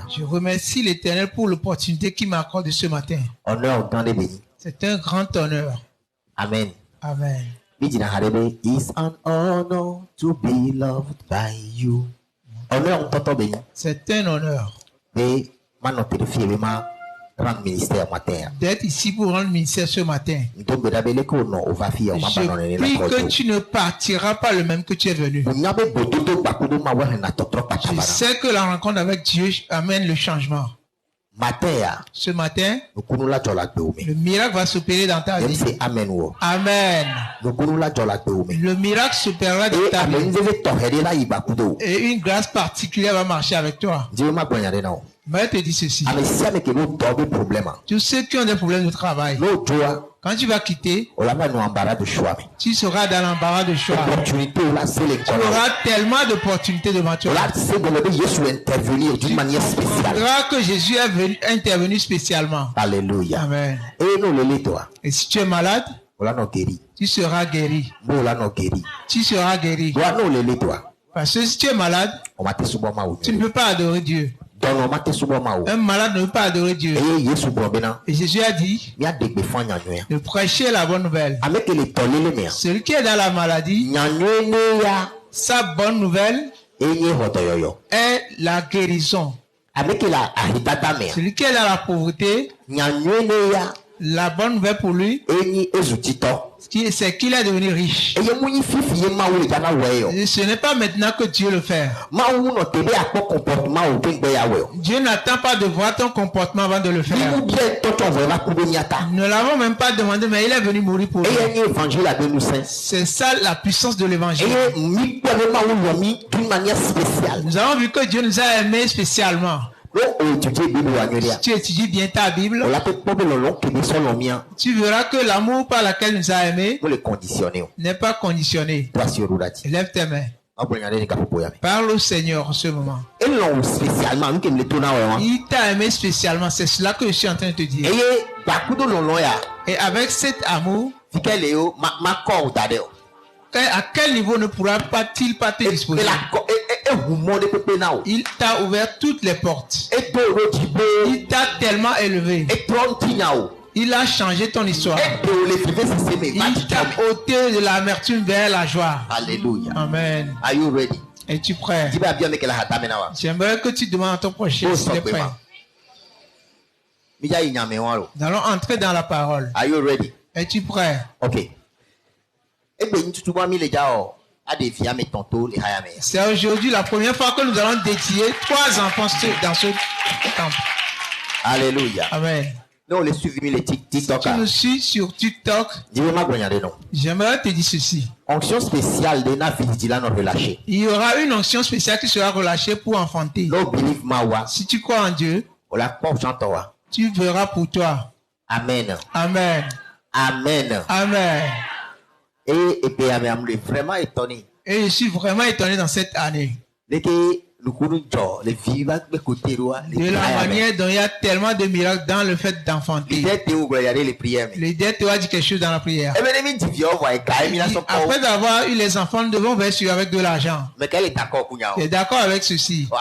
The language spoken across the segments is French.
Je remercie l'Éternel pour l'opportunité qu'il m'accorde ce matin. C'est un grand honneur. Amen. Amen. It's an honor to be loved by you. C'est un honneur d'être ici pour rendre ministère ce matin. Je prie que tu ne partiras pas le même que tu es venu. Je sais que la rencontre avec Dieu amène le changement. Ce matin, le miracle va s'opérer dans ta vie. Amen. Amen. Le miracle s'opérera dans ta vie. Et une grâce particulière va marcher avec toi. Mais je te dis ceci. Tous ceux qui ont des problèmes de travail, quand tu vas quitter, tu seras dans l'embarras de choix. Tu auras tellement d'opportunités devant toi. Tu verras que Jésus est intervenu spécialement. Alléluia. Amen. Et si tu es malade, tu seras guéri. Tu seras guéri. Parce que si tu es malade, tu ne peux pas adorer Dieu. Un malade ne peut pas adorer Dieu. Et Jésus a dit de prêcher la bonne nouvelle. Celui qui est dans la maladie, sa bonne nouvelle est la guérison. Celui qui est dans la pauvreté, la bonne nouvelle pour lui, c'est qu'il est devenu riche. Et ce n'est pas maintenant que Dieu le fait. Dieu n'attend pas de voir ton comportement avant de le faire. Nous ne l'avons même pas demandé, mais il est venu mourir pour nous. C'est ça la puissance de l'évangile. Nous avons vu que Dieu nous a aimés spécialement. Si tu étudies bien ta Bible, tu verras que l'amour par lequel il nous a aimés n'est pas conditionné. Lève tes mains. Parle au Seigneur en ce moment. Il t'a aimé spécialement. C'est cela que je suis en train de te dire. Et avec cet amour, à quel niveau ne pourra-t-il pas te disposer? Il t'a ouvert toutes les portes. Il t'a tellement élevé. Il a changé ton histoire. Il t'a ôté de l'amertume vers la joie. Alléluia. Amen. Are you ready? Es-tu prêt? J'aimerais que tu demandes à ton prochain si tu es prêt. Nous allons entrer dans la parole. Are you ready? Es-tu prêt? Ok. C'est aujourd'hui la première fois que nous allons dédier 3 enfants dans ce temple. Alléluia. Amen. Nous les suivons les TikTok. Tu nous suis sur TikTok. J'aimerais te dire ceci. Onction spéciale de na vigilance relâchée. Il y aura une onction spéciale qui sera relâchée pour enfanter. Si tu crois en Dieu, tu verras pour toi. Amen. Amen. Amen. Amen. Et vraiment étonné. Et je suis vraiment étonné dans cette année. De la manière dont il y a tellement de miracles dans le fait d'enfanter. Les dettes ont dit quelque chose dans la prière. Après avoir eu les enfants, nous devons verser avec de l'argent. Tu es d'accord avec ceci? Il y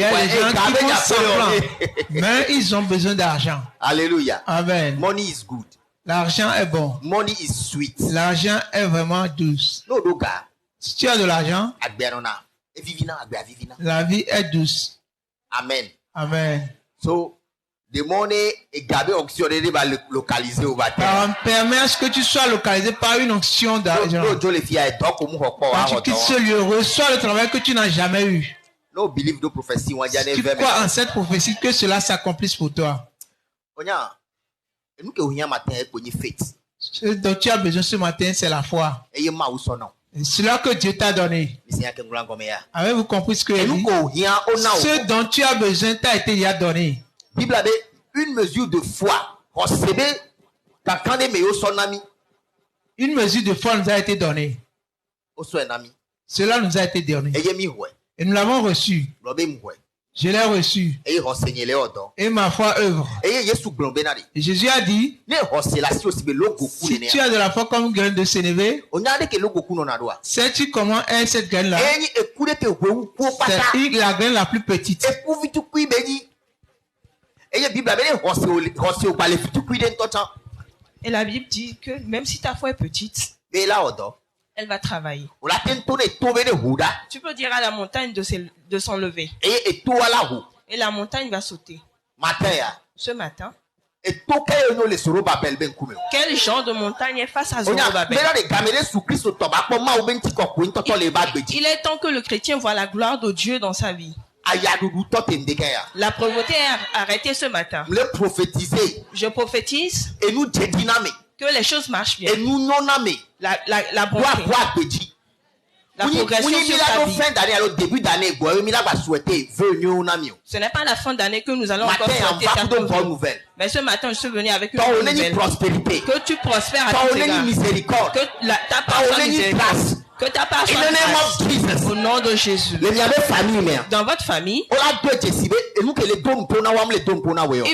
a des gens qui font semblant, mais ils ont besoin d'argent. Alléluia. Amen. Money is good. L'argent est bon. Money is sweet. L'argent est vraiment douce. Si tu as de l'argent, la vie est douce. Amen. Amen. So, the money est localisé au baptême. Permet à ce que tu sois localisé par une onction d'argent. Quand tu quittes ce lieu, reçois le travail que tu n'as jamais eu. Si tu crois en cette prophétie, que cela s'accomplisse pour toi. Ce dont tu as besoin ce matin, c'est la foi. C'est là que Dieu t'a donné. Avez-vous compris ce que je dis? Ce dont tu as besoin t'a été déjà donné. Bible avait une mesure de foi. Une mesure de foi nous a été donnée. Cela nous a été donné. Et nous l'avons reçu. Je l'ai reçu. Et ma foi œuvre. Et Jésus a dit, si tu as de la foi comme graine de sénévé, sais-tu comment est cette graine-là? C'est la graine la plus petite. Et la Bible dit que même si ta foi est petite, elle va travailler. Tu peux dire à la montagne de s'enlever. Et la montagne va sauter. Ce matin, quel genre de montagne est face à Zorobabel? Il est temps que le chrétien voit la gloire de Dieu dans sa vie. La pauvreté est arrêtée ce matin. Je prophétise que les choses marchent bien. La bonté, la progression sur ta vie. Ce n'est pas la fin d'année que nous allons encore souhaiter ta bonne nouvelle. Mais ce matin, je suis venu avec une bonne nouvelle. Que tu prospères à tous égards. Que ta part soit miséricorde. Que ta part soit grâce. Au nom de Jésus. Dans votre famille, ils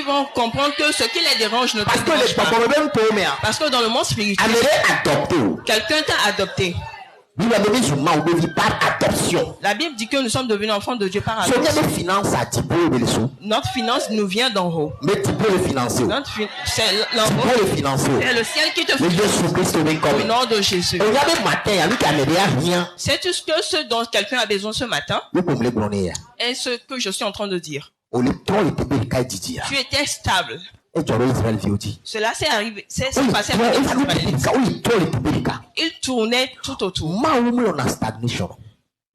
vont comprendre que ce qui les dérange ne te dérange pas. Parce que dans le monde spirituel, quelqu'un t'a adopté. La Bible dit que nous sommes devenus enfants de Dieu par adoption. Notre finance nous vient d'en haut. C'est le ciel qui te finance. Au nom de Jésus. Sais-tu ce dont quelqu'un a besoin ce matin? Et ce que je suis en train de dire. Tu étais stable. Cela s'est arrivé, c'est passé avec les Israélites. Il tournait tout autour.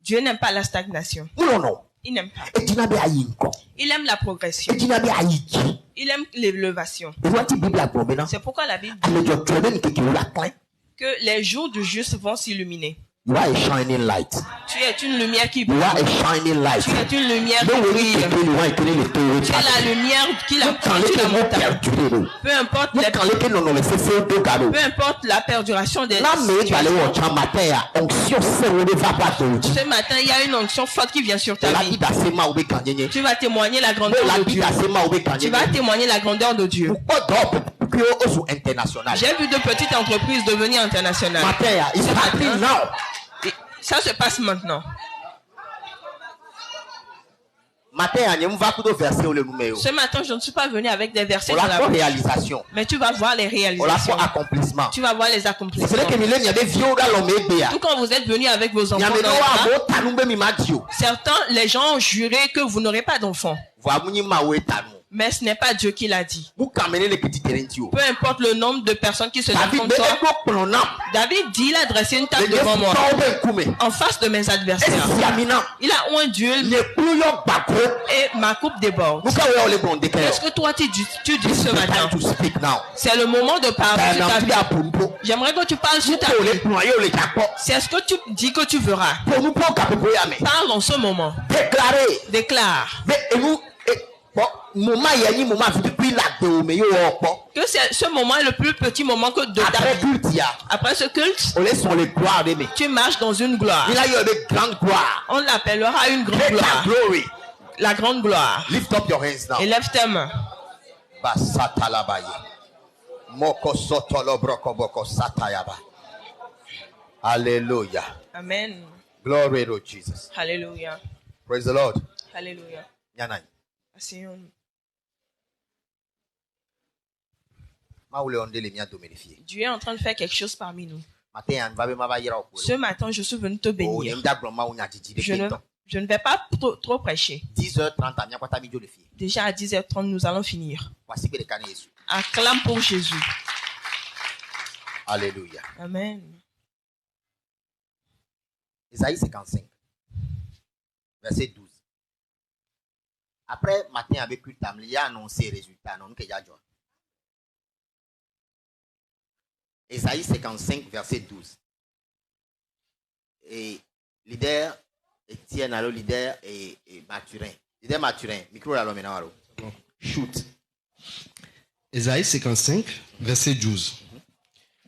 Dieu n'aime pas la stagnation. Il n'aime pas. Il aime la progression. Il aime l'élévation. C'est pourquoi la Bible dit que les jours du juste vont s'illuminer. You are a shining light. Tu es une lumière qui brille. You are a shining light. Tu es une lumière qui brille. Tu es la lumière qui la montagne. Peu importe la perduration des situations. Ce matin, il y a une onction forte qui vient sur ta vie. Tu vas témoigner la grandeur de Dieu. Tu vas témoigner la grandeur de Dieu. J'ai vu de petites entreprises devenir internationales. Ça se passe maintenant. Ce matin, je ne suis pas venu avec des versets dans la bouche. Mais tu vas voir les réalisations. Tu vas voir les accomplissements. Tout quand vous êtes venu avec vos enfants dans les bras, certains, les gens ont juré que vous n'aurez pas d'enfants. Mais ce n'est pas Dieu qui l'a dit. Peu importe le nombre de personnes qui se défendent de toi. David dit, il a dressé une table devant moi, en face de mes adversaires. Il a oint d'huile et ma coupe déborde. Est-ce que toi tu dis ce matin? C'est le moment de parler sur ta vie. J'aimerais que tu parles sur ta vie. C'est ce que tu dis que tu verras. Parle en ce moment. Déclare. Que ce moment est le plus petit moment que de ta vie. Après ce culte, tu marches dans une gloire. On l'appellera une grande gloire. La grande gloire. Lift up your hands now. Et lève tes mains. Hallelujah. Amen. Glory to Jesus. Hallelujah. Praise the Lord. Hallelujah. Asseyons-nous. Dieu est en train de faire quelque chose parmi nous. Ce matin, je suis venu te bénir. Je ne vais pas trop prêcher. 10h30. Déjà à 10h30, nous allons finir. Acclame pour Jésus. Alléluia. Amen. Isaïe 55, verset 12. Après, matin, avec une table, il a annoncé les résultats. Isaïe 55, verset 12. Et leader, Étienne, alors leader et Mathurin. Leader Mathurin, micro là, maintenant. Shoot. Isaïe 55, verset 12.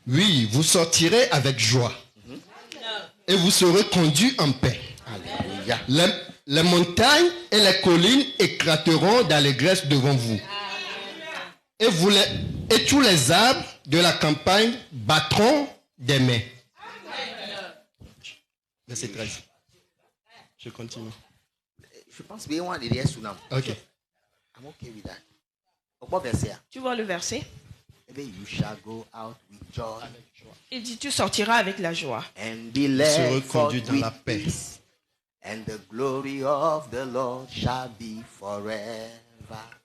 Oui, vous sortirez avec joie et vous serez conduits en paix. Alléluia. les montagnes et les collines éclateront d'allégresse devant vous. Et tous les arbres de la campagne battront des mains. Verset 13. Je continue. Je pense bien on derrière Sunam. Ok. I'm okay with that. Au verset. Tu vois le verset? You shall go out with joy. Il dit tu sortiras avec la joie. And be led reconduit dans la paix. Peace. And the glory of the Lord shall be forever.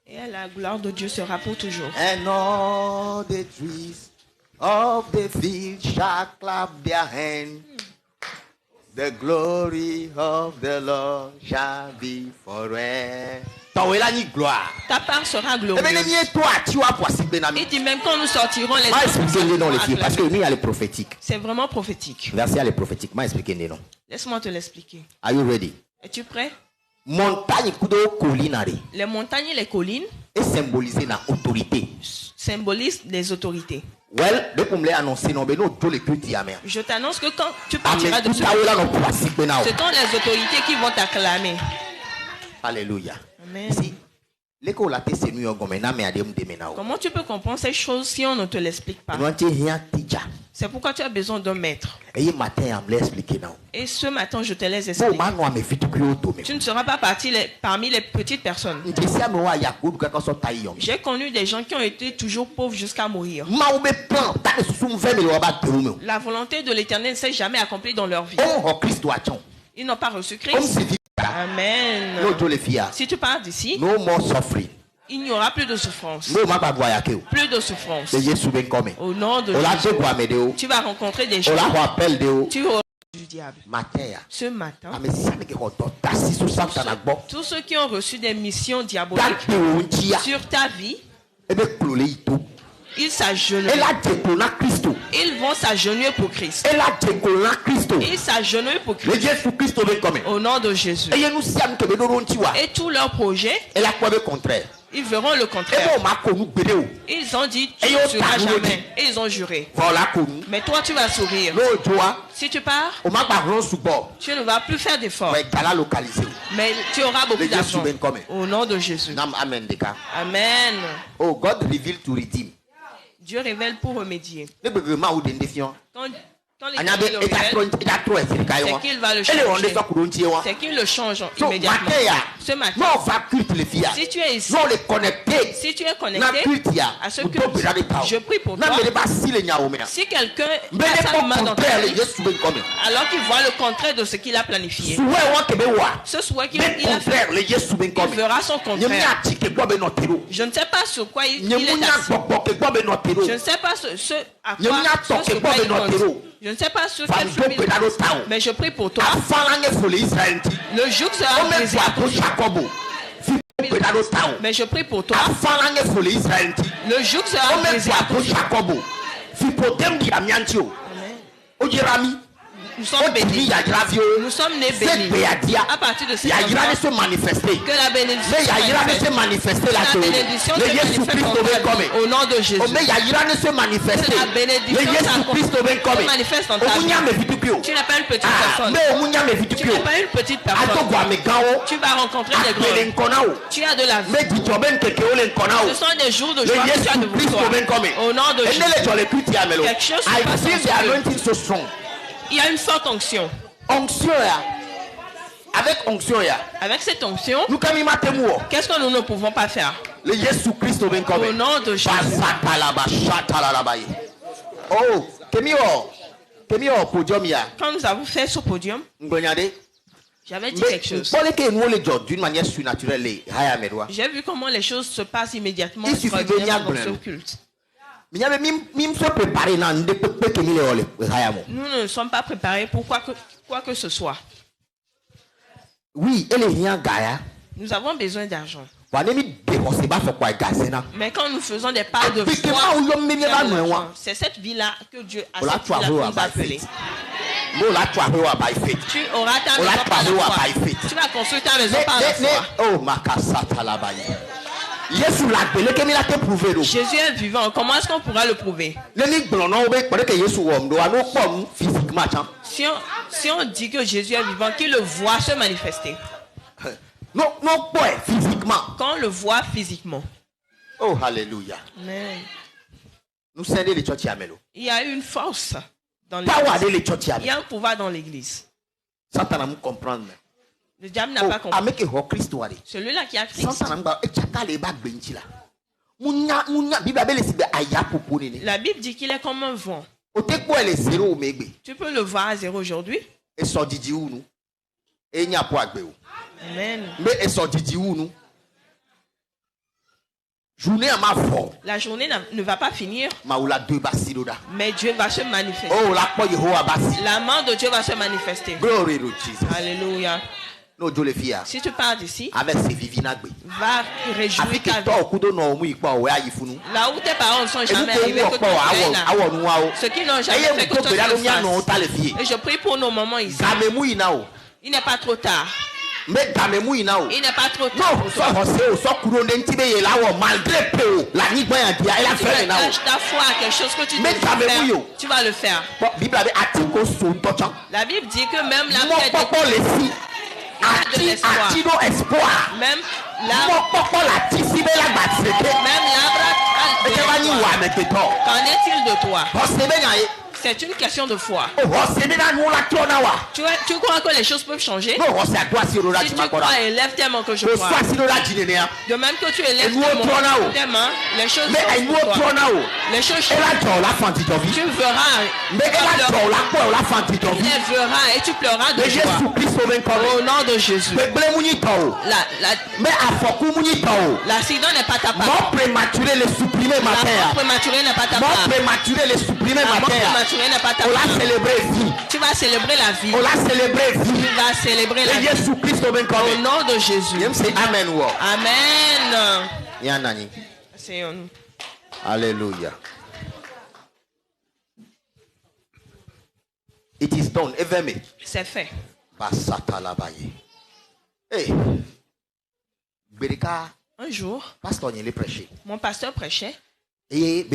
Et la gloire de Dieu sera pour toujours. And all the trees of the field shall clap their hands. The glory of the Lord shall be forever. Ta part sera glorieuse. Il dit même quand nous sortirons les parce que lui, il est prophétique. C'est vraiment prophétique. Verset est prophétique. Laisse-moi te l'expliquer. Are you ready? Es-tu prêt? Montagne les montagnes et les collines est symbolisé dans l'autorité. Symbolisent les autorités. Je t'annonce que quand tu partiras de ce c'est quand les autorités qui vont t'acclamer. Alléluia. Amen. Comment tu peux comprendre ces choses si on ne te l'explique pas? C'est pourquoi tu as besoin d'un maître. Et ce matin, je te les explique. Tu ne seras pas parmi les petites personnes. J'ai connu des gens qui ont été toujours pauvres jusqu'à mourir. La volonté de l'Éternel ne s'est jamais accomplie dans leur vie. Ils n'ont pas reçu Christ. Amen. Si tu pars d'ici, il n'y aura plus de souffrance. Plus de souffrance. Au nom de Jésus, tu vas rencontrer des gens. Tu auras du diable. Ce matin, tous ceux qui ont reçu des missions diaboliques sur ta vie, ils s'agenouillent. Ils vont s'agenouiller pour Christ. Ils s'agenouillent pour Christ. Au nom de Jésus. Et tous leurs projets, ils verront le contraire. Ils ont dit tu ne seras jamais. Et ils ont juré. Mais toi tu vas sourire. Si tu pars, tu ne vas plus faire d'efforts. Mais tu auras beaucoup d'argent. Au nom de Jésus. Amen. Oh, God revealed to redeem. Dieu révèle pour remédier. Quand l'Éternel le révèle, c'est qu'il va le changer. C'est qu'il le change immédiatement. Ce matin, si tu es ici, si tu es connecté à ce culte, je prie pour toi. Si quelqu'un a sa main dans ta vie, alors qu'il voit le contraire de ce qu'il a planifié, ce souhait qu'il a fait, il verra son contraire. Je ne sais pas sur quoi il est assis. Je ne sais pas ce à quoi il compte. Je ne sais pas sur quel film il est, mais je prie pour toi. Le jour sera brisé à ton Jacob. Mais je prie pour toi. Le jour sera brisé à ton Jacob. Amen. Nous sommes bénis. Nous sommes nés bénis. À partir de cette que la bénédiction se manifeste. La bénédiction se manifeste en ta vie. Au nom de Jésus. Que la bénédiction se manifeste en ta vie. Tu n'es pas une petite personne. Tu n'es pas une petite personne. Tu vas rencontrer des grands. Tu as de la vie. Ce sont des jours de joie que tu as devant toi. Au nom de Jésus. Quelque chose se passe. Il y a une forte onction. Avec cette onction, qu'est-ce que nous ne pouvons pas faire? Au nom de Jésus. Oh, quand nous avons fait ce podium, j'avais dit quelque chose. J'ai vu comment les choses se passent immédiatement dans ce culte. Nous ne sommes pas préparés pour quoi que ce soit. Oui, nous avons besoin d'argent. Mais quand nous faisons des pas de foi, c'est cette vie-là que Dieu a appelée. Tu auras ta maison par la foi. Tu vas construire ta maison par la foi. Oh, Makasata. Jésus est vivant. Comment est-ce qu'on pourra le prouver? Si on dit que Jésus est vivant, qu'il le voit se manifester. Non, pas physiquement. Quand on le voit physiquement. Oh, alléluia. Amen. Nous sommes les church. Il y a une force dans l'église. Il y a un pouvoir dans l'église. Satan nous comprendre. Le diable n'a pas compris. Christ. Celui-là qui a Christ. La Bible dit qu'il est comme un vent. Tu peux le voir à zéro aujourd'hui. Amen. La journée ne va pas finir. Mais Dieu va se manifester. La main de Dieu va se manifester. Alléluia. Si tu pars d'ici, va réjouir ta vie. Là où tes parents ne sont jamais arrivés, que ceux qui n'ont jamais fait que toi tu le fasses. Et je prie pour nos moments ici. Il n'est pas trop tard. Il n'est pas trop tard pour toi. Lâche ta foi à quelque chose que tu dois faire. Tu vas le faire. La Bible dit que même la paix de l'espoir. Même l'arbre. Qu'en est-il de toi? C'est une question de foi. Tu crois que les choses peuvent changer? Si tu crois, élève tes mains que je crois. De même que tu élèves tes mains, les choses changent pour toi. Les choses changent. Tu verras. Tu les verras et tu pleuras de joie. Au nom de Jésus. L'accident n'est pas ta part. Mort prématuré, les supprimer matin. La mort prématurée n'est pas ta part. Mort prématuré, les supprimer matin. On l'a célébré vie. Tu vas célébrer la vie. On l'a célébré vie. Tu vas célébrer la vie. Au nom de Jésus. Amen. Amen. Alléluia. It is done. C'est fait. Un jour, mon pasteur prêchait et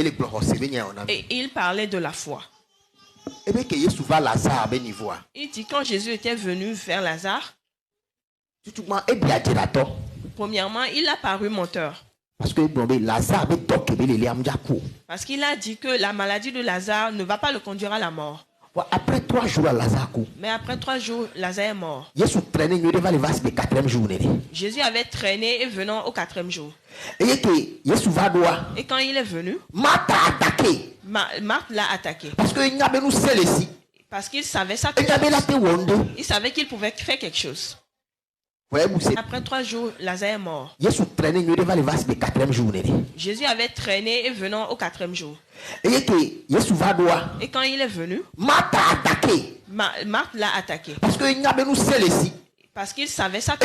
il parlait de la foi. Il dit quand Jésus était venu vers Lazare, premièrement, il a paru menteur. Parce qu'il a dit que la maladie de Lazare ne va pas le conduire à la mort. Après 3 jours, Lazare. Mais après 3 jours, Lazare est mort. Jésus avait traîné et venant au 4e jour. Et quand il est venu, Marthe l'a attaqué. Parce qu'il savait ça. Il savait qu'il pouvait faire quelque chose. Après 3 jours, Lazare est mort. Jésus avait traîné et venant au 4e jour. Et quand il est venu, Marthe l'a attaqué. Parce qu'il savait ça.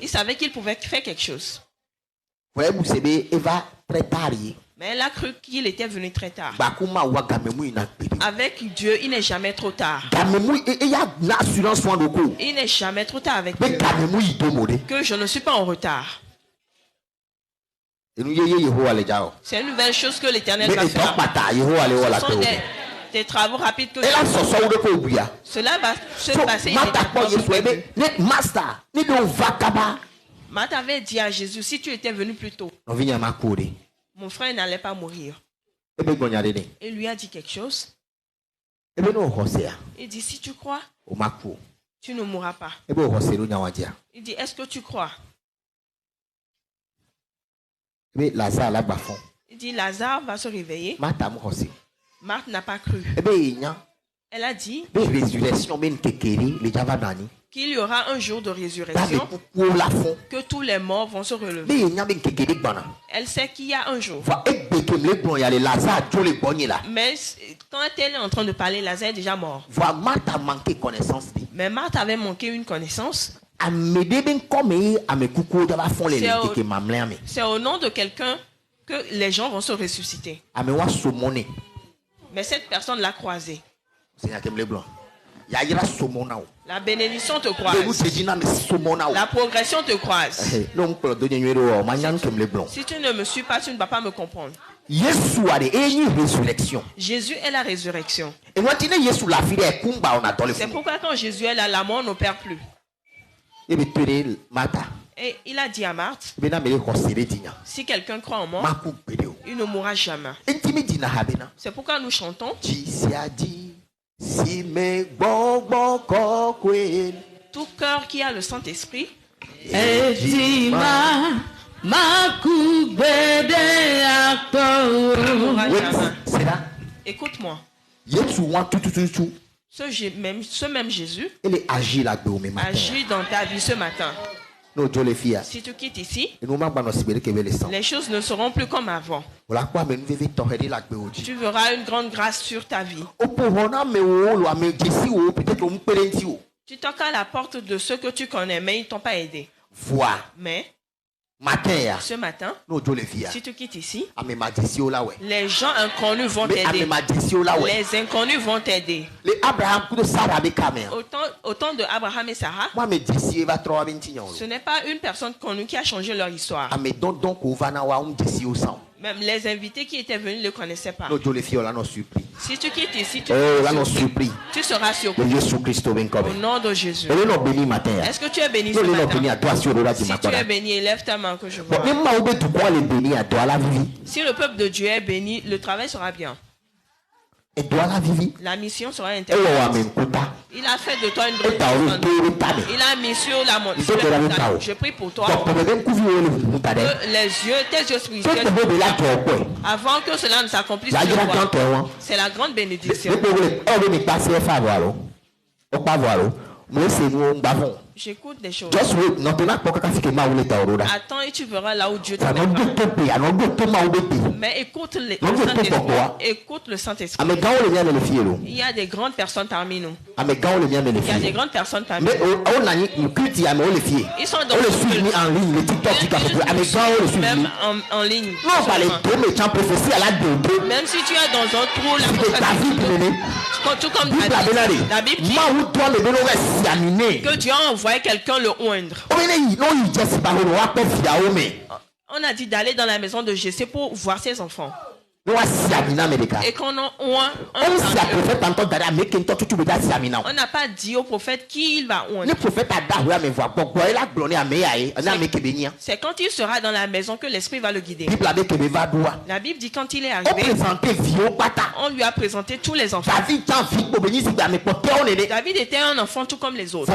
Il savait qu'il pouvait faire quelque chose. Mais elle a cru qu'il était venu très tard. Avec Dieu, il n'est jamais trop tard. Il n'est jamais trop tard avec Dieu. Que je ne suis pas en retard. C'est une nouvelle chose que l'Éternel va faire. Ce sont des travaux rapides que cela va se passer immédiatement. Marthe avait dit à Jésus, si tu étais venu plus tôt, mon frère n'allait pas mourir. Il lui a dit quelque chose. Il dit, si tu crois, tu ne mourras pas. Il dit, est-ce que tu crois? Il dit, Lazare va se réveiller. Marthe n'a pas cru. Elle a dit qu'il y aura un jour de résurrection, que tous les morts vont se relever. Elle sait qu'il y a un jour. Mais quand elle est en train de parler, Lazare est déjà mort. Mais Marthe avait manqué une connaissance. C'est au nom de quelqu'un que les gens vont se ressusciter. Mais cette personne l'a croisé. La bénédiction te croise. La progression te croise. Si tu ne me suis pas, tu ne vas pas me comprendre. Jésus est la résurrection. C'est pourquoi quand Jésus est là, la mort n'opère plus. Et il a dit à Marthe, si quelqu'un croit en moi, il ne mourra jamais. C'est pourquoi nous chantons. Tout cœur qui a le Saint-Esprit. Écoute-moi. Ce même Jésus agit dans ta vie ce matin. Si tu quittes ici, les choses ne seront plus comme avant. Tu verras une grande grâce sur ta vie. Tu toques à la porte de ceux que tu connais, mais ils ne t'ont pas aidé. Mais ce matin, si tu quittes ici, les gens inconnus vont t'aider. Les inconnus vont t'aider. Au temps de Abraham et Sarah, ce n'est pas une personne connue qui a changé leur histoire. Même les invités qui étaient venus ne le connaissaient pas. Si tu quittes ici, tu seras surpris. Au nom de Jésus. Est-ce que tu es béni ce matin? Si tu es béni, élève ta main que je vois. Si le peuple de Dieu est béni, le travail sera bien. La mission sera intéressante. Il a fait de toi une grande personne. Il a mis sur la montagne. Je prie pour toi que tes yeux spirituels, avant que cela ne s'accomplisse sur toi. C'est la grande bénédiction. J'écoute des choses. Attends et tu verras là où Dieu te mènera. Mais écoute le Saint-Esprit. Il y a des grandes personnes parmi nous. Il y a des grandes personnes parmi nous. Ils sont dans le même en ligne. Même si tu es dans un trou, tout comme la Bible dit que Dieu a envoyé quelqu'un le oindre. On a dit d'aller dans la maison de Jessé pour voir ses enfants. Et qu'on a on n'a pas dit au prophète qui il va oindre. C'est quand il sera dans la maison que l'esprit va le guider. La Bible dit quand il est arrivé, on lui a présenté tous les enfants. David était un enfant tout comme les autres.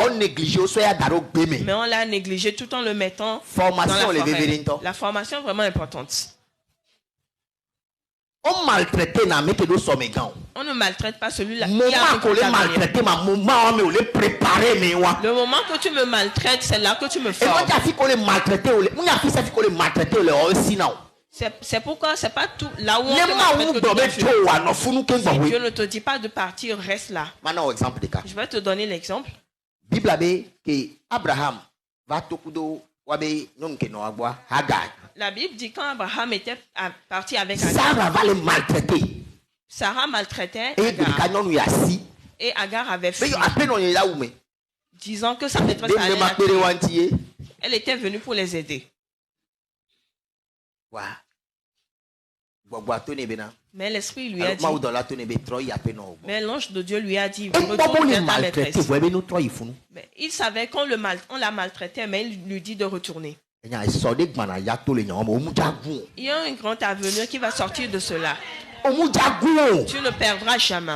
Mais on l'a négligé tout en le mettant dans la forêt. La formation est vraiment importante. On maltraite on ne maltraite pas celui-là. Le moment que tu me maltraites, c'est là que tu me formes. C'est pourquoi c'est pas tout là où on te maltraite. Si Dieu ne te dit pas de partir, reste là. Je vais te donner l'exemple. La Bible dit quand Abraham était parti avec Agar, Sarah va le maltraiter. Sarah maltraitait Agar. Et Agar avait fui, disant que sa maîtresse allait la tuer. Elle était venue pour les aider. Mais l'esprit lui a dit, mais l'ange de Dieu lui a dit, retourne vers ta maîtresse. Mais il savait qu'on la maltraitait, mais il lui dit de retourner. Il y a un grand avenir qui va sortir de cela. Tu ne perdras jamais.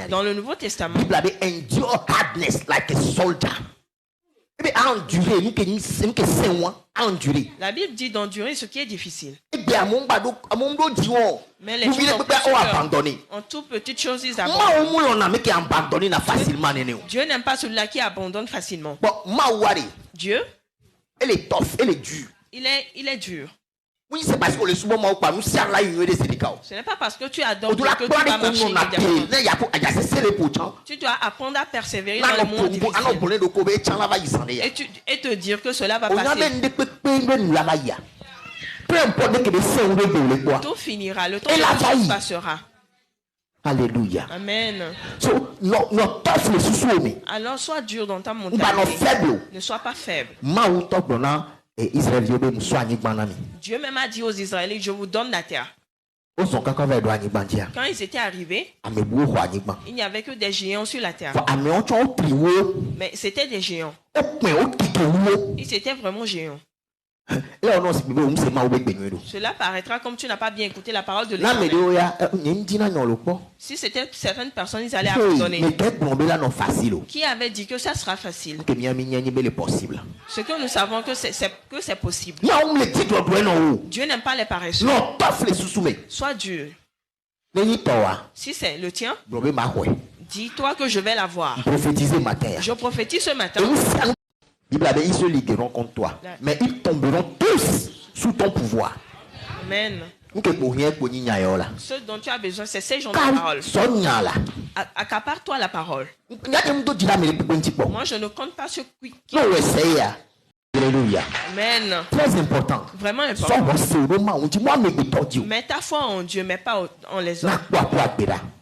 Dans le Nouveau Testament, la Bible dit d'endurer ce qui est difficile. Mais les gens en toute petite chose, ils abandonnent. Dieu n'aime pas celui-là qui abandonne facilement. Dieu, elle est tough, elle est dure. Il est dur. Oui, c'est parce que le ce n'est pas parce que tu adores Dieu que tu vas marcher immédiatement. Tu dois apprendre à persévérer dans le monde difficile. Et te dire que cela va passer. Tout finira, le temps de la chose passera. Alléluia. Amen. Alors sois dur dans ta mentalité. Ne sois pas faible. Dieu même a dit aux Israélites, je vous donne la terre. Quand ils étaient arrivés, il n'y avait que des géants sur la terre. Mais c'était des géants. Ils étaient vraiment géants. Cela paraîtra comme tu n'as pas bien écouté la parole de l'Éternel. Si c'était certaines personnes, ils allaient abandonner. Qui avait dit que ça sera facile? Ce que nous savons que c'est possible. Dieu n'aime pas les paresseux. Sois dur. Si c'est le tien, dis-toi que je vais l'avoir. Je prophétise ce matin. Ils se ligueront contre toi, mais ils tomberont tous sous ton pouvoir. Amen. Ce dont tu as besoin, c'est ces gens de parole. Accapare-toi la parole. Moi, je ne compte pas ce qui... Alléluia. Amen. Très important. Vraiment important. Mets ta foi en Dieu, mais pas en les hommes.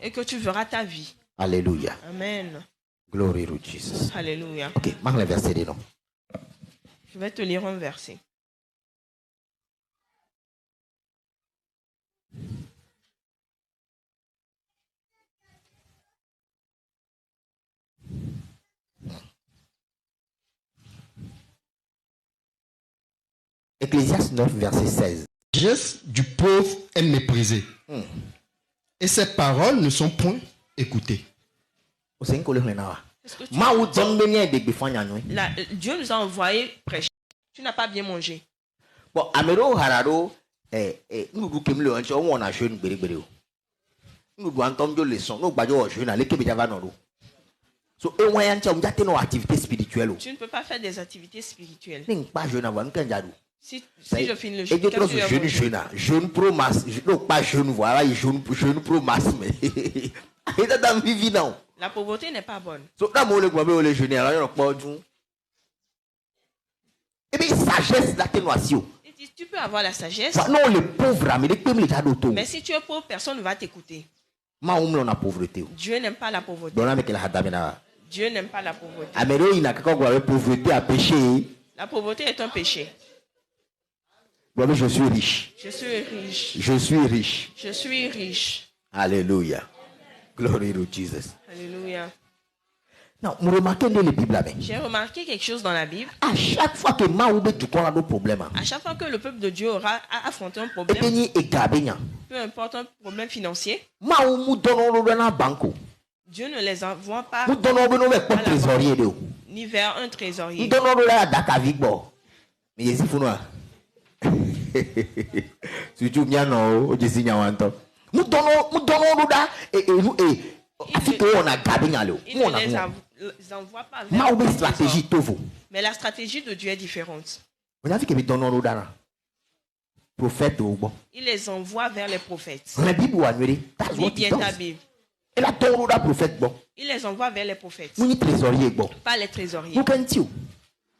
Et que tu verras ta vie. Alléluia. Amen. Glory to Jesus. Alléluia. Ok, marque le verset des noms. Je vais te lire un verset. Ecclésiaste 9, verset 16. La sagesse du pauvre est méprisée. Et ses paroles ne sont point écoutées. Dieu nous a envoyé prêcher. Tu n'as pas bien mangé. Bon, Amero Hararo, nous kemle ancho on a jeune bere. Nous doit entendre les sons, nous bajo jeune à l'équipe de so e wan yancha umjate no activité spirituelle. Tu ne peux pas faire des activités spirituelles. Pas jeune avant nkanjadu. Si je finis le jeûne, jeune pro masse, non pas jeune voilà, jeune pro masse mais et dans vie non. La pauvreté n'est pas bonne. So là moi le gombe le jeûner alors on pas du. Et bien sagesse d'atténuation. Tu peux avoir la sagesse. Non les pauvres mais si tu es pauvre, personne ne va t'écouter. Dieu n'aime pas la pauvreté. Dieu n'aime pas la pauvreté. La pauvreté est un péché. Je suis riche. Je suis riche. Je suis riche. Je suis riche. Alléluia. Glory to Jesus. Alléluia. Non, vous remarquez dans la Bible. J'ai remarqué quelque chose dans la Bible. À chaque fois que à chaque fois que le peuple de Dieu aura affronté un problème, peu importe un problème financier, Dieu ne les envoie pas ni vers un trésorier. Ils envoient pas vers mais la stratégie de Dieu est différente. Il les envoie vers les prophètes. Lis bien ta Bible. Il les envoie vers les prophètes. Pas les trésoriers.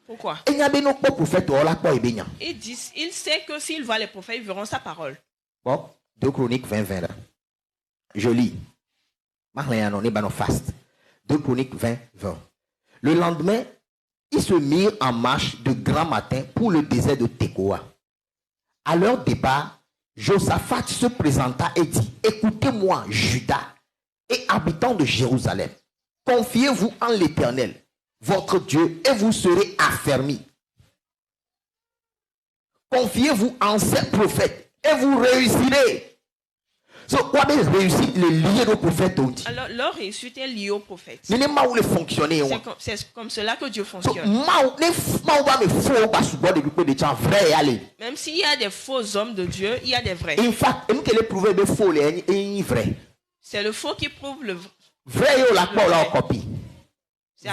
Pourquoi? Il sait que s'il voit les prophètes, ils verront sa parole. Bon, 2 Chroniques 20. Je lis. 2 Chroniques 20. Le lendemain, ils se mirent en marche de grand matin pour le désert de Tekoa. À leur départ, Josaphat se présenta et dit: écoutez-moi, Juda et habitants de Jérusalem, confiez-vous en l'Éternel, votre Dieu, et vous serez affermis. Confiez-vous en ces prophètes et vous réussirez. Alors, leur réussite est liée au prophète. C'est comme cela que Dieu fonctionne. Même s'il y a des faux hommes de Dieu, il y a des vrais. C'est le faux qui prouve le vrai. C'est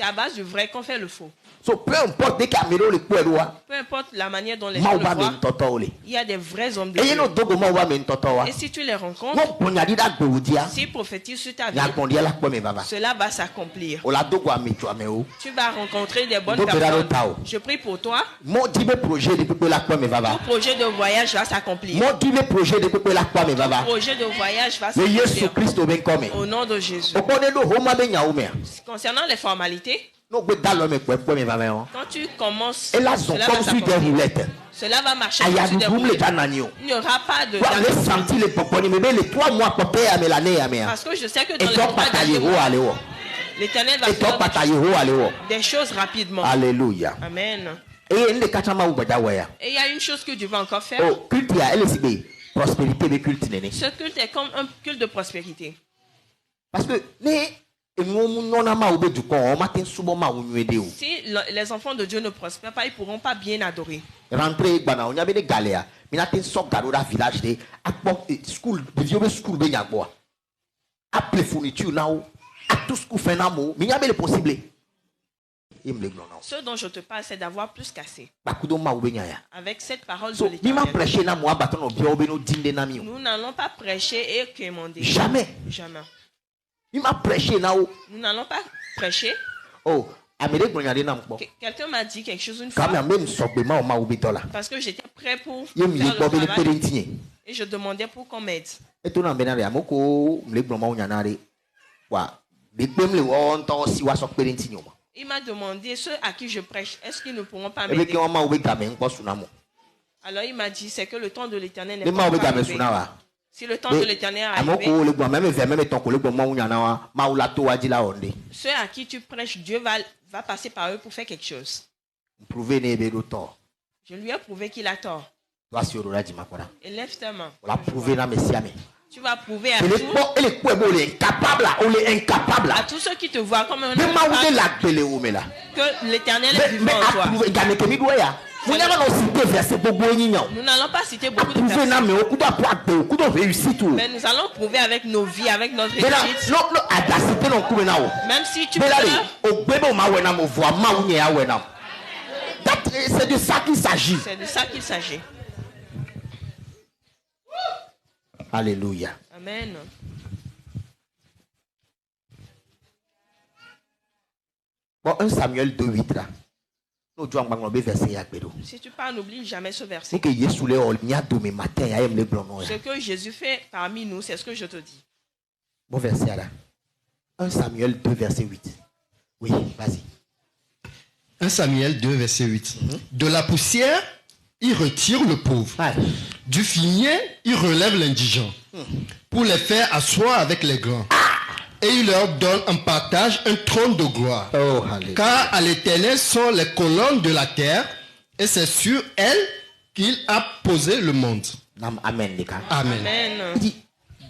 à base du vrai qu'on fait le faux. Peu importe la manière dont les gens le voient, il y a des vrais hommes de Dieu. Et si tu les rencontres, s'ils prophétisent sur ta vie, cela va s'accomplir. Tu vas rencontrer des bonnes personnes. Je prie pour toi. Ton projet de voyage va s'accomplir. Ton projet de voyage va s'accomplir. Au nom de Jésus. Concernant les formalités, Quand tu commences, cela va marcher. Il n'y aura pas de... Parce que je sais que dans les 3 derniers mois, l'Éternel va faire des choses rapidement. Alléluia. Amen. Et il y a une chose que Dieu va encore faire. Ce culte est comme un culte de prospérité. Parce que si les enfants de Dieu ne prospèrent pas, ils ne pourront pas bien adorer. Ce dont je te parle, c'est d'avoir plus cassé. Avec cette parole de l'Éternel. Nous n'allons pas prêcher et quémander. Jamais. Jamais. Il m'a prêché là. Nous n'allons pas prêcher. Oh, quelqu'un m'a dit quelque chose une fois. Parce que j'étais prêt pour faire le travail. Et je demandais pour qu'on m'aide. Il m'a demandé ceux à qui je prêche, est-ce qu'ils ne pourront pas m'aider? Alors il m'a dit, c'est que le temps de l'Éternel n'est pas arrivé. Si le temps de l'Éternel est arrivé, ceux à qui tu prêches, Dieu va passer par eux pour faire quelque chose. Je lui ai prouvé qu'il a tort. Et lève ta main. Tu vas prouver à tous ceux qui te voient comme un incapable que l'Éternel est vivant en toi. Nous n'allons pas citer beaucoup de personnes. Mais nous allons prouver avec nos vies, avec notre réussite. Même si tu peux. C'est de ça qu'il s'agit. C'est de ça qu'il s'agit. Alléluia. Amen. Bon, 1 Samuel 2:8 là. Si tu parles, n'oublie jamais ce verset. Ce que Jésus fait parmi nous, c'est ce que je te dis. Bon verset là. 1 Samuel 2, verset 8. Oui, vas-y. 1 Samuel 2, verset 8. De la poussière, il retire le pauvre. Du fumier, il relève l'indigent. Pour les faire asseoir avec les grands. Et il leur donne en partage un trône de gloire. Car à l'Éternel sont les colonnes de la terre, et c'est sur elles qu'il a posé le monde. Amen. Amen. Il dit,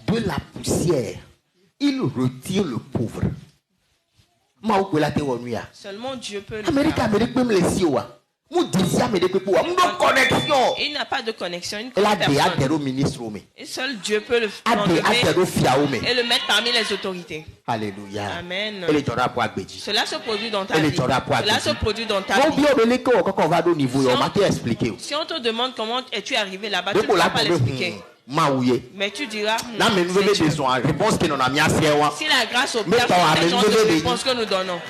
de la poussière, il retire le pauvre. Seulement Dieu peut le faire. Il n'a pas de connexion. Et seul Dieu peut le enlever et le mettre parmi les autorités. Alléluia. Amen. Cela se produit dans ta vie. Cela se produit dans ta vie. Si on te demande comment es-tu arrivé là-bas, tu ne peux pas l'expliquer. Mais tu diras, si la grâce opère, c'est le genre de réponse que nous donnons.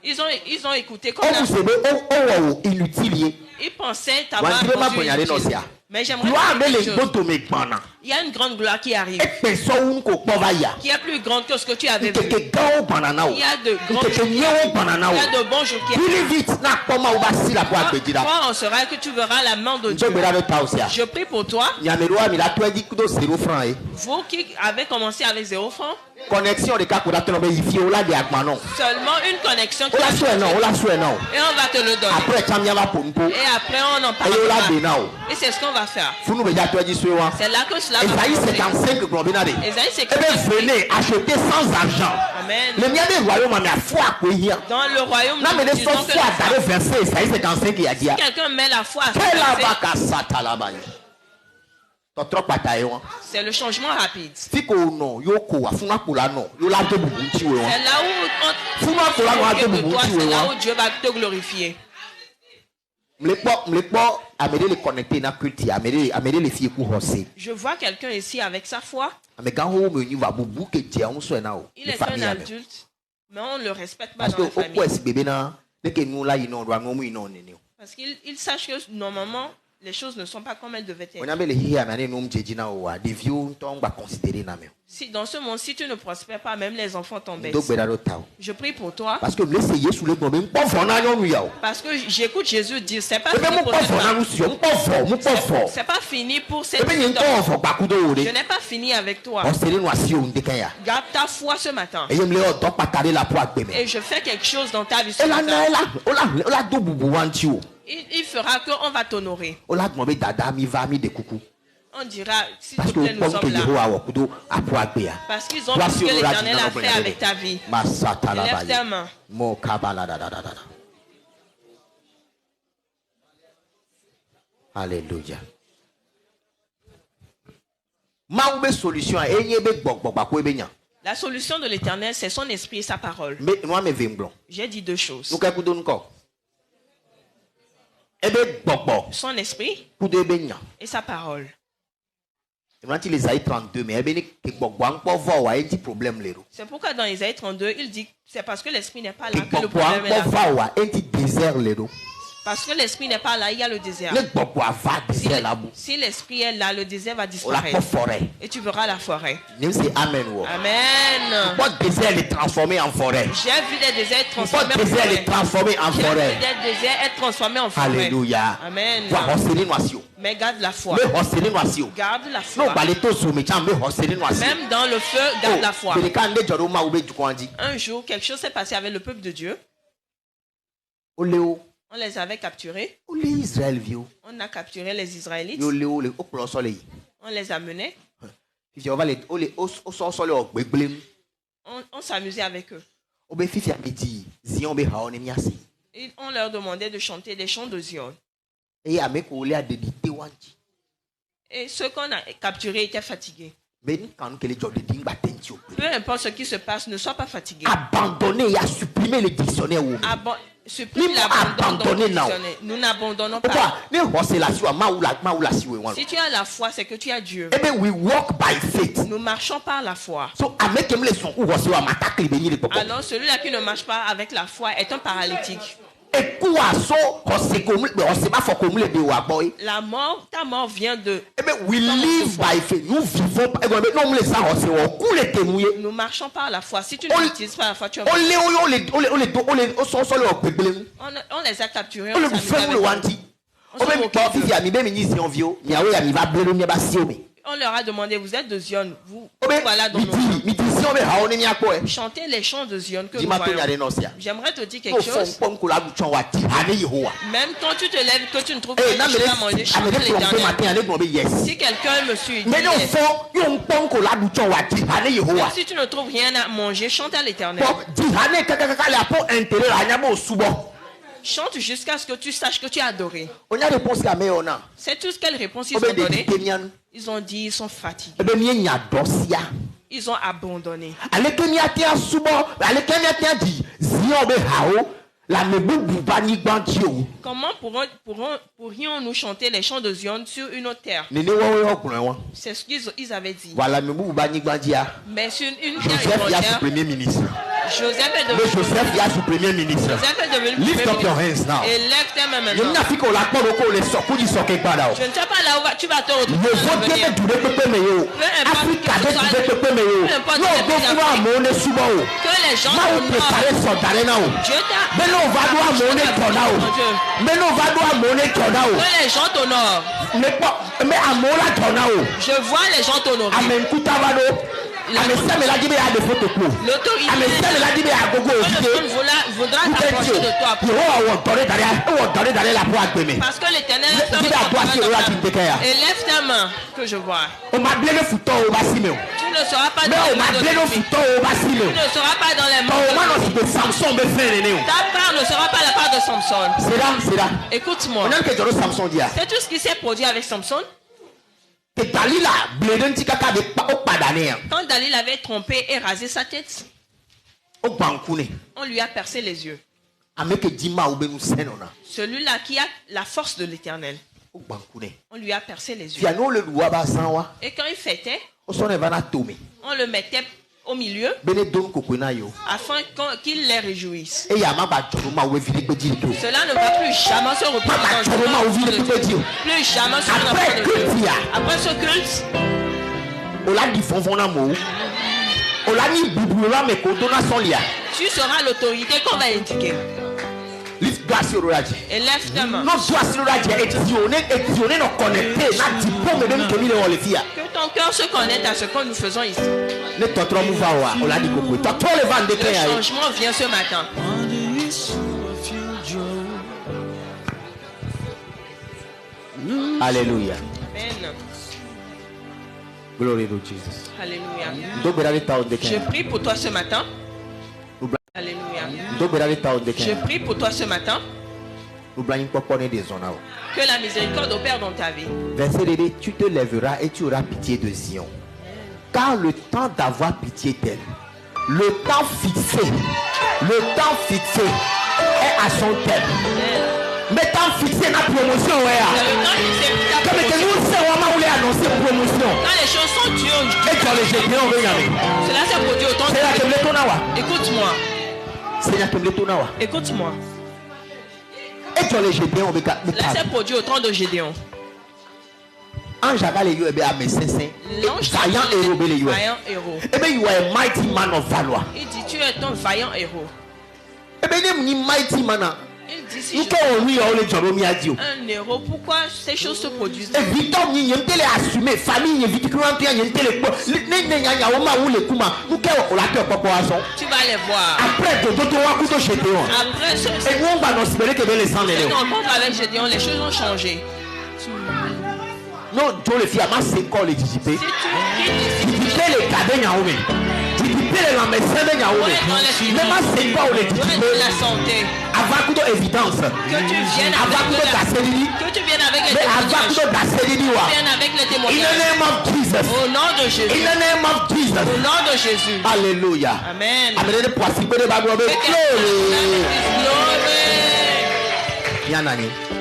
Ils ont écouté comme ils pensaient t'avoir rendu inutile. Mais j'aimerais dire quelque chose. Il y a une grande gloire qui arrive. Qui est plus grande que ce que tu avais vu. Il y a de grands jours qui arrivent. Il y a de bons jours qui arrivent. Toi, on sera que tu verras la main de Dieu. Je prie pour toi. Vous qui avez commencé avec 0 francs. Connexion de cas seulement une connexion qui et on va te le donner. Et après on en parlera. Et c'est ce qu'on va faire. C'est là que cela va Esaïe 55 venez acheter sans argent. Amen. Dans le royaume de Dieu, si quelqu'un met la foi à c'est le changement rapide. C'est là où Dieu va te glorifier. Je vois quelqu'un ici avec sa foi. Il est un adulte, mais on ne le respecte pas dans la famille. Parce qu'il sache que normalement les choses ne sont pas comme elles devaient être. Si dans ce monde, si tu ne prospères pas, même les enfants t'embêtent. Je prie pour toi. Parce que j'écoute Jésus dire, c'est pas fini pour cette c'est pas fini pour cette Je n'ai pas fini avec toi. Garde ta foi ce matin. Et je fais quelque chose dans ta vie ce matin. Il fera qu'on va t'honorer. On dira, s'il te plaît, nous sommes là. Parce qu'ils ont vu ce que l'Éternel a fait avec ta vie. Lève ta main. Alléluia. La solution de l'Éternel, c'est son esprit et sa parole. J'ai dit deux choses. Son esprit et sa parole. C'est pourquoi dans Isaïe 32, il dit c'est parce que l'esprit n'est pas là que le problème est là. Parce que l'esprit n'est pas là, il y a le désert. Si l'esprit est là, le désert va disparaître. Et tu verras la forêt. Amen. Amen. J'ai vu des déserts transformés en forêt. J'ai vu des déserts transformés en forêt. Alléluia. Amen. Mais garde la foi. Garde la foi. Même dans le feu, garde la foi. Un jour, quelque chose s'est passé avec le peuple de Dieu. On les avait capturés. On a capturé les Israélites. On les a menés. On s'amusait avec eux. Et on leur demandait de chanter des chants de Zion. Et ceux qu'on a capturés étaient fatigués. Peu importe ce qui se passe, ne sois pas fatigué. Abandonner et à supprimer le dictionnaire. Nous n'abandonnons pas. Si tu as la foi, c'est que tu as Dieu. Nous marchons par la foi. Alors celui-là qui ne marche pas avec la foi est un paralytique. La mort, ta mort vient de... Nous marchons par la foi. Si tu n'utilises pas la foi, tu vas... On les a capturés. On leur a demandé, vous êtes de Zion, vous voilà dans nos champs. Chantez les chants de Zion que nous voyons. J'aimerais te dire quelque chose. Même quand tu te lèves, que tu ne trouves pas que tu vas manger, chante l'Éternel. Si quelqu'un me suit, même si tu ne trouves rien à manger, chante à l'Éternel. Chante jusqu'à ce que tu saches que tu as adoré. C'est tout ce quelle réponse ils ont donné. Ils ont dit ils sont fatigués. Ils ont abandonné. Comment pourrions-nous chanter les chants de Zion sur une autre terre? C'est ce qu'ils avaient dit. Mais sur une terre étrangère, Joseph est devenu premier ministre. Lift up your hands now. Et lève tes mains maintenant. Je ne sais pas là où tu vas te retrouver. Que les gens t'honorent. Je vois les gens t'honorer. L'autorité voudra t'approcher de toi. Parce que l'Éternel élève ta main que je vois. Tu ne seras pas dans les mains de David. Tu ne seras pas dans les mains de David. Ta part ne sera pas la part de Samson. Écoute-moi. C'est tout ce qui s'est produit avec Samson. Quand Dalila avait trompé et rasé sa tête, on lui a percé les yeux. Celui-là qui a la force de l'Éternel, on lui a percé les yeux. Et quand il fêtait, on le mettait au milieu, afin qu'il les réjouisse. Cela ne va plus jamais se représenter. Plus jamais sur l'enfant de Dieu. Après ce culte, tu seras l'autorité qu'on va indiquer. Et lève ta main. Que ton cœur se connecte à ce que nous faisons ici. Le changement vient ce matin. Alléluia. Amen. Glory to Jesus. Alléluia. Je prie pour toi ce matin. Alléluia. Je prie pour toi ce matin. Que la miséricorde opère dans ta vie. Verset 2, tu te lèveras et tu auras pitié de Zion. Car le temps d'avoir pitié d'elle, le temps fixé est à son terme. Mais temps fixé na promotion comme que nous savons où les annoncer promotion. Quand les choses sont dures, et dans les Gédéons cela s'est produit autant de écoute-moi. Écoute-moi. Et dans les Gédéons cela s'est produit autant de Gédéons. Ange a les yeux à mes vaillant héros. Et bien you are a mighty man of valor. Il dit tu es un vaillant héros. Et bien ni mighty man. Il dit si un héros, pourquoi ces choses se produisent? Et Victor n'y a assumé famille vite tu vas les voir. Après ce et on va nous espérer que les sangs les rencontre avec Gédéon, les choses ont changé. Non, Dieu le fit à ma sécole les dissiper. Les cadets la santé. Avant que évidence. Que tu viennes avec les témoignages. In the name of Jesus. Au nom de Jésus. In the name of Jesus. Au nom de Jésus. Alléluia. Amen. Glory.